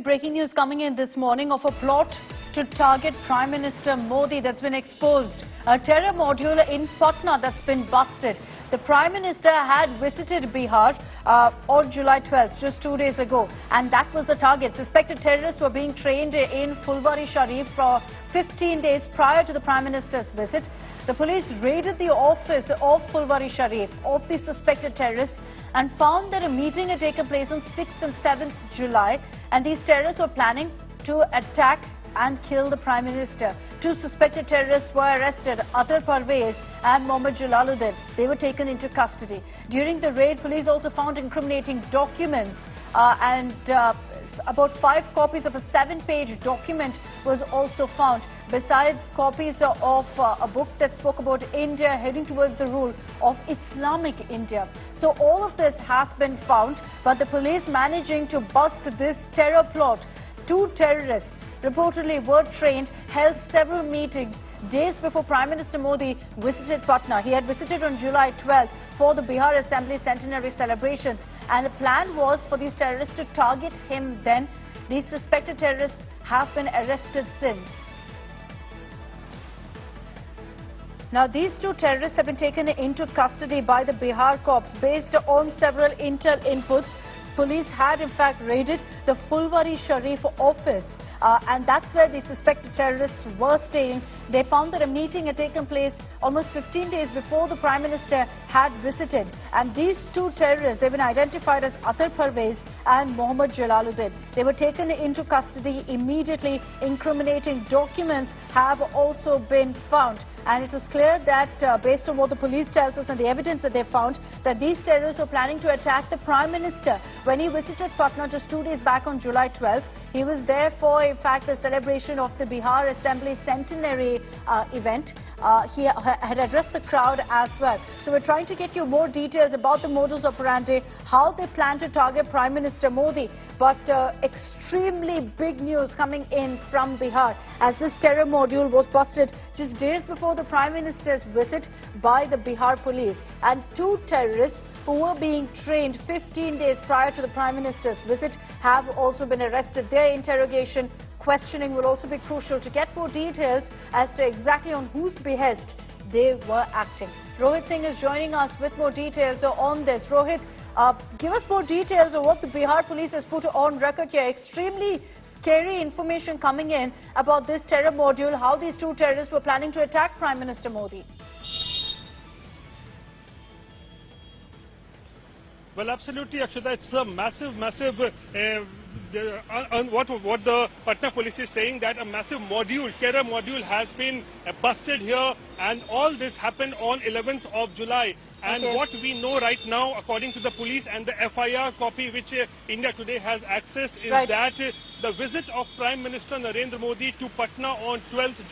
breaking news coming in this morning of a plot to target Prime Minister Modi that's been exposed. A terror module in Patna that's been busted. The Prime Minister had visited Bihar on July 12th, just 2 days ago, and that was the target. Suspected terrorists were being trained in Phulwari Sharif for 15 days prior to the Prime Minister's visit. The police raided the office of Phulwari Sharif of the suspected terrorists and found that a meeting had taken place on 6th and 7th July, and these terrorists were planning to attack and kill the Prime Minister. Two suspected terrorists were arrested, Athar, Parvez and Jalaluddin. They were taken into custody. During the raid, police also found incriminating documents and about 5 copies of a 7-page document was also found, besides copies of a book that spoke about India heading towards the rule of Islamic India. So all of this has been found, but the police managing to bust this terror plot. 2 terrorists reportedly were trained, held several meetings days before Prime Minister Modi visited Patna. He had visited on July 12th for the Bihar Assembly centenary celebrations, and the plan was for these terrorists to target him then. These suspected terrorists have been arrested since. Now, these 2 terrorists have been taken into custody by the Bihar cops based on several intel inputs. Police had in fact raided the Phulwari Sharif office, and that's where the suspected terrorists were staying. They found that a meeting had taken place almost 15 days before the Prime Minister had visited. And these 2 terrorists, they've been identified as Athar Parvez and Jalaluddin. They were taken into custody immediately. Incriminating documents have also been found. And it was clear that based on what the police tells us and the evidence that they found, that these terrorists were planning to attack the Prime Minister. When he visited Patna just 2 days back on July 12th, he was there for, in fact, the celebration of the Bihar Assembly centenary event. He had addressed the crowd as well. So we're trying to get you more details about the modus operandi, how they plan to target Prime Minister Modi. But extremely big news coming in from Bihar, as this terror module was busted just days before the Prime Minister's visit by the Bihar Police. And 2 terrorists who were being trained 15 days prior to the Prime Minister's visit have also been arrested. Their interrogation, questioning will also be crucial to get more details as to exactly on whose behest they were acting. Rohit Singh is joining us with more details on this. Rohit, give us more details of what the Bihar Police has put on record here. Extremely scary information coming in about this terror module, how these 2 terrorists were planning to attack Prime Minister Modi. Well, absolutely, Akshata. It's a massive what the Patna police is saying, that a massive terror module has been busted here, and all this happened on 11th of July. And what we know right now, according to the police and the FIR copy which India Today has access, is that the visit of Prime Minister Narendra Modi to Patna on 12th.